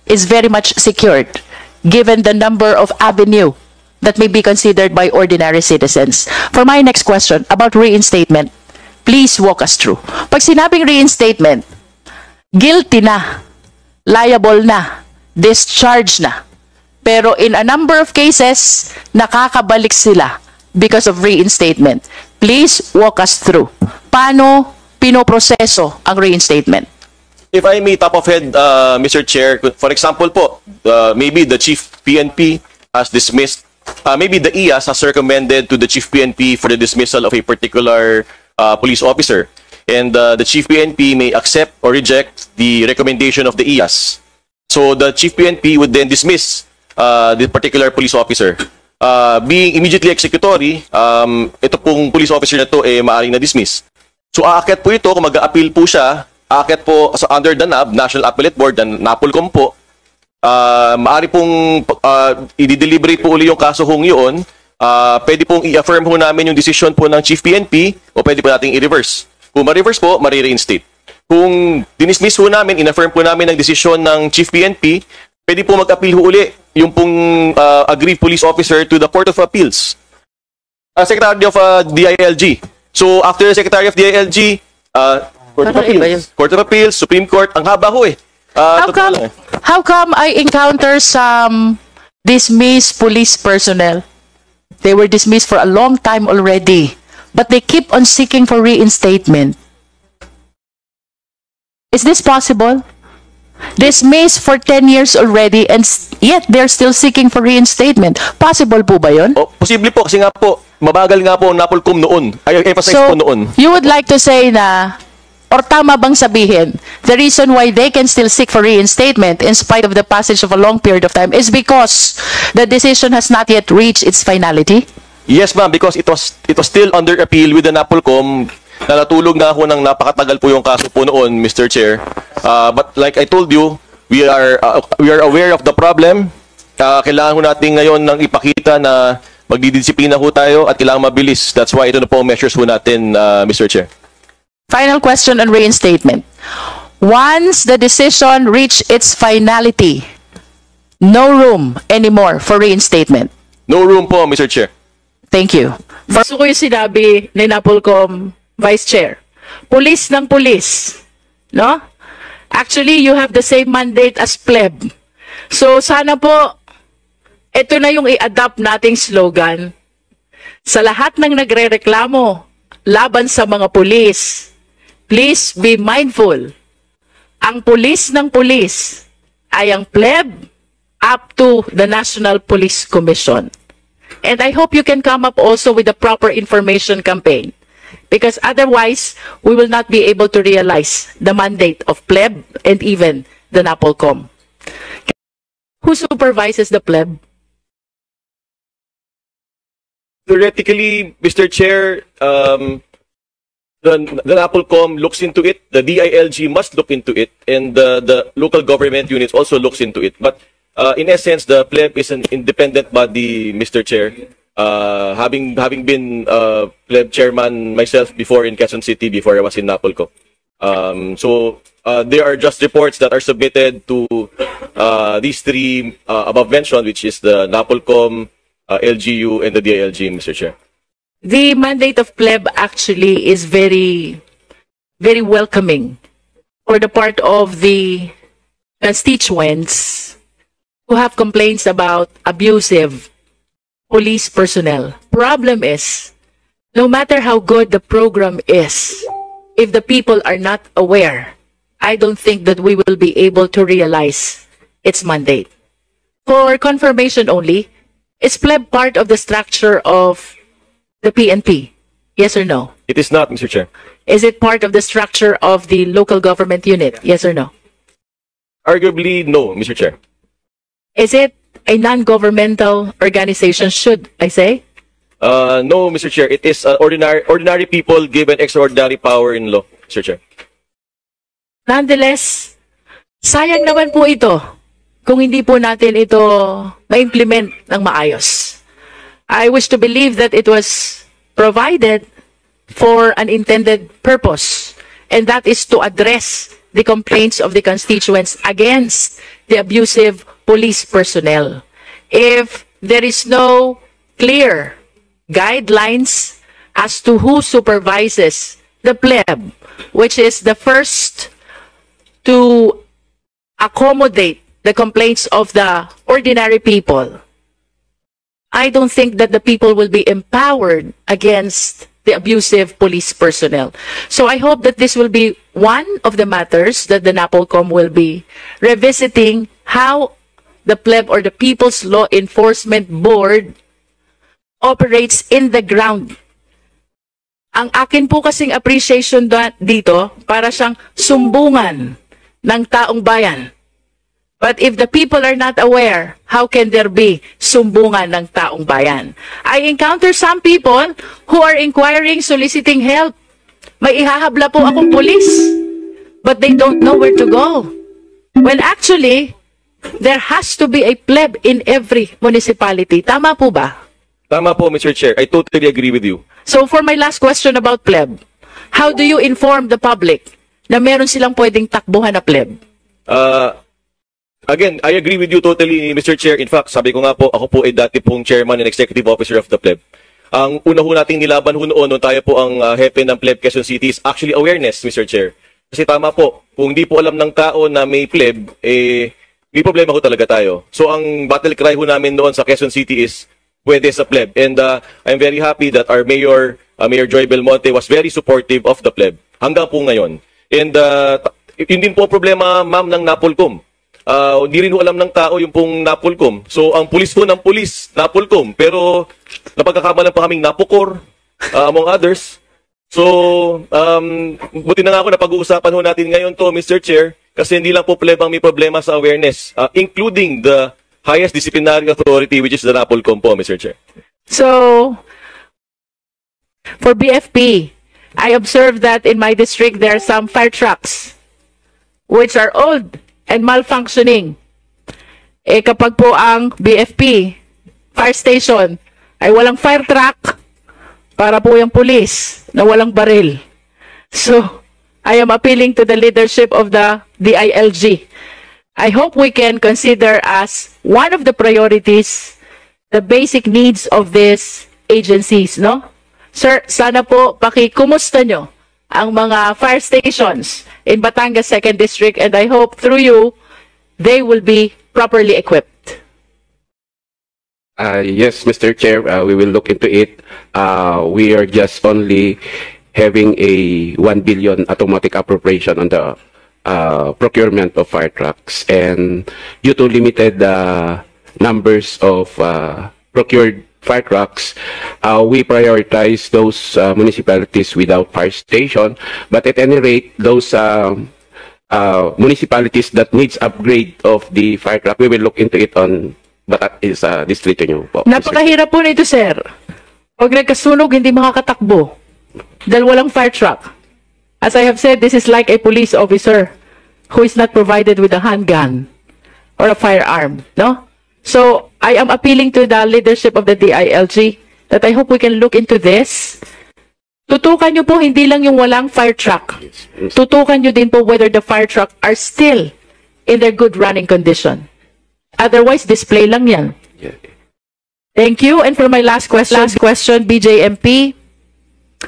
is very much secured, given the number of avenue that may be considered by ordinary citizens. For my next question about reinstatement, please walk us through. Pag sinabing reinstatement, guilty na, liable na, discharged na. Pero in a number of cases, nakakabalik sila because of reinstatement. Please walk us through. Paano pinoproseso ang reinstatement? If I may top of head, Mr. Chair, for example po, maybe the Chief PNP has dismissed, maybe the IAS has recommended to the Chief PNP for the dismissal of a particular police officer. And the Chief PNP may accept or reject the recommendation of the IAS. So the Chief PNP would then dismiss the particular police officer. Being immediately executory, ito pong police officer na to maaaring na-dismiss. So aakyat po ito, kung mag-a-appeal po siya, aakyat po under the NAB, National Appellate Board, and NAPOLCOM po, maaari pong i-deliberate po uli yung kaso hong yun. Pwede pong i-affirm ho namin yung decision po ng Chief PNP o pwede po nating i-reverse. Kung ma-reverse po, ma-reinstate. Kung dinismiss ho namin, in-affirm po namin ang decision ng Chief PNP, pwede po mag-appeal ho uli yung pong aggrieved police officer to the Court of Appeals. Secretary of DILG. So after Secretary of DILG, Court of Appeals, Supreme Court, ang haba ho eh. How come I encounter some dismissed police personnel? They were dismissed for a long time already, but they keep on seeking for reinstatement. Is this possible? Dismissed for 10 years already and yet they're still seeking for reinstatement. Possible po ba yun? Oh, posible po kasi nga po, mabagal nga po ang NAPOLCOM noon. I emphasize po noon. You would like to say na, or tama bang sabihin, the reason why they can still seek for reinstatement in spite of the passage of a long period of time is because the decision has not yet reached its finality? Yes ma'am, because it was still under appeal with the NAPOLCOM. Natulog na ako ng napakatagal po yung kaso po noon, Mr. Chair. But like I told you, we are aware of the problem. Kailangan ho natin ngayon ng ipakita na magdidisiplina ho tayo at kailangan mabilis. That's why ito na po ang measures ho natin, Mr. Chair. Final question on reinstatement. Once the decision reached its finality, no room anymore for reinstatement. No room po, Mr. Chair. Thank you. Gusto ko yung sinabi ni NAPOLCOM Vice Chair. Police ng police. No? Actually, you have the same mandate as pleb. So, sana po, ito na yung i-adapt nating slogan. Sa lahat ng nagre-reklamo laban sa mga pulis, please be mindful. Ang pulis ng pulis ay ang pleb up to the National Police Commission. And I hope you can come up also with a proper information campaign. Because otherwise, we will not be able to realize the mandate of pleb and even the NAPOLCOM. Who supervises the pleb? Theoretically, Mr. Chair, the NAPOLCOM looks into it, the DILG must look into it, and the local government units also looks into it. But in essence, the pleb is an independent body, Mr. Chair. Having been pleb chairman myself before in Quezon City, before I was in NAPOLCOM. So there are just reports that are submitted to these three above mentioned, which is the NAPOLCOM, LGU, and the DILG, Mr. Chair. The mandate of pleb actually is very, very welcoming for the part of the constituents who have complaints about abusive police personnel. Problem is, no matter how good the program is, if the people are not aware, I don't think that we will be able to realize its mandate. For confirmation only, is pleb part of the structure of the PNP? Yes or no? It is not, Mr. Chair. Is it part of the structure of the local government unit? Yes or no? Arguably, no, Mr. Chair. Is it a non-governmental organization, should I say? No, Mr. Chair. It is ordinary people given extraordinary power in law, Mr. Chair. Nonetheless, sayang naman po ito kung hindi po natin ito ma-implement ng maayos. I wish to believe that it was provided for an intended purpose, and that is to address the complaints of the constituents against the abusive police personnel. If there is no clear guidelines as to who supervises the pleb, which is the first to accommodate the complaints of the ordinary people, I don't think that the people will be empowered against the abusive police personnel. So I hope that this will be one of the matters that the NAPOLCOM will be revisiting, how the pleb or the People's Law Enforcement Board operates in the ground. Ang akin po kasing appreciation dito, para siyang sumbungan ng taong bayan. But if the people are not aware, how can there be sumbungan ng taong bayan? I encounter some people who are inquiring, soliciting help. May ihahabla po akong pulis, but they don't know where to go. When actually, there has to be a pleb in every municipality. Tama po ba? Tama po, Mr. Chair. I totally agree with you. So for my last question about pleb, how do you inform the public na meron silang pwedeng takbuhan na pleb? Again, I agree with you totally, Mr. Chair. In fact, sabi ko nga po, ako po ay dati pong chairman and executive officer of the pleb. Ang una ho nating nilaban ho noon, nung tayo po ang hepe ng pleb Quezon City, is actually awareness, Mr. Chair. Kasi tama po, kung di po alam ng tao na may pleb, may problema ho talaga tayo. So ang battle cry ho namin noon sa Quezon City is, pwede sa pleb. And I'm very happy that our Mayor, Mayor Joy Belmonte, was very supportive of the pleb. Hanggang po ngayon. And yun din po problema, ma'am, ng NAPOLCOM. Hindi rin ho alam ng tao yung pong NAPOLCOM. So ang pulis po ng pulis, NAPOLCOM. Pero napagkakamalan pa kaming NAPOCOR, among others. So, buti na nga ako na pag-uusapan ho natin ngayon to, Mr. Chair, kasi hindi lang po pleb ang may problema sa awareness, including the highest disciplinary authority, which is the NAPOLCOM po, Mr. Chair. So, for BFP, I observed that in my district there are some fire trucks which are old and malfunctioning. Kapag po ang BFP, fire station, ay walang fire truck, para po yung police na walang baril. So, I am appealing to the leadership of the DILG. I hope we can consider as one of the priorities the basic needs of these agencies, no? Sir, sana po pakikumusta nyo ang mga fire stations in Batangas 2nd District, and I hope through you, they will be properly equipped. Yes, Mr. Chair, we will look into it. We are just only having a 1 billion automatic appropriation on the procurement of fire trucks, and due to limited numbers of procured fire trucks, we prioritize those municipalities without fire station. But at any rate, those municipalities that needs upgrade of the fire truck, we will look into it on Batat is distrito nyo po. Napakahirap po nito, sir. Pag nagkasunog, hindi makakatakbo dahil walang fire truck. As I have said, this is like a police officer who is not provided with a handgun or a firearm, no? So, I am appealing to the leadership of the DILG that I hope we can look into this. Tutukan nyo po, hindi lang yung walang fire truck. Tutukan nyo din po whether the fire truck are still in their good running condition. Otherwise, display lang yan. Thank you. And for my last question, BJMP,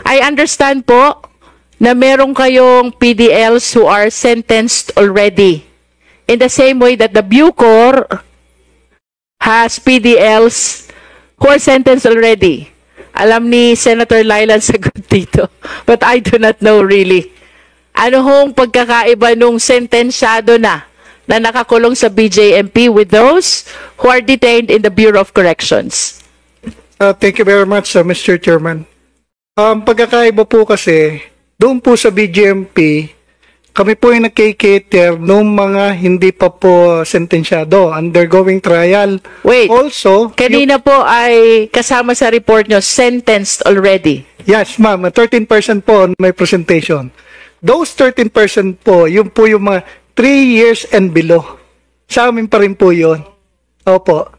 I understand po na meron kayong PDLs who are sentenced already. In the same way that the Bucor has PDLs who are sentenced already. Alam ni Senator Lailan sagot dito, but I do not know really. Ano hong pagkakaiba nung sentensyado na nakakulong sa BJMP with those who are detained in the Bureau of Corrections? Thank you very much, Mr. Chairman. Pagkakaiba po kasi, doon po sa BJMP, kami po yung nagkikater noong mga hindi pa po sentensyado, undergoing trial. Wait, also, kanina po ay kasama sa report nyo, sentenced already. Yes, ma'am. 13% po may presentation. Those 13% po, yun po yung mga 3 years and below. Sa amin pa rin po yun. Opo.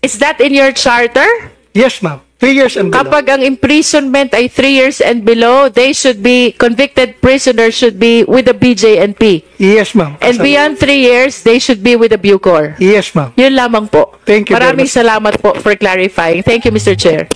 Is that in your charter? Yes, ma'am. 3 years and below. Kapag ang imprisonment ay 3 years and below, they should be, convicted prisoners should be with the BJNP. Yes, ma'am. And beyond 3 years, they should be with the Bucor. Yes, ma'am. Yun lamang po. Thank you very Maraming much. salamat po for clarifying. Thank you, Mr. Chair.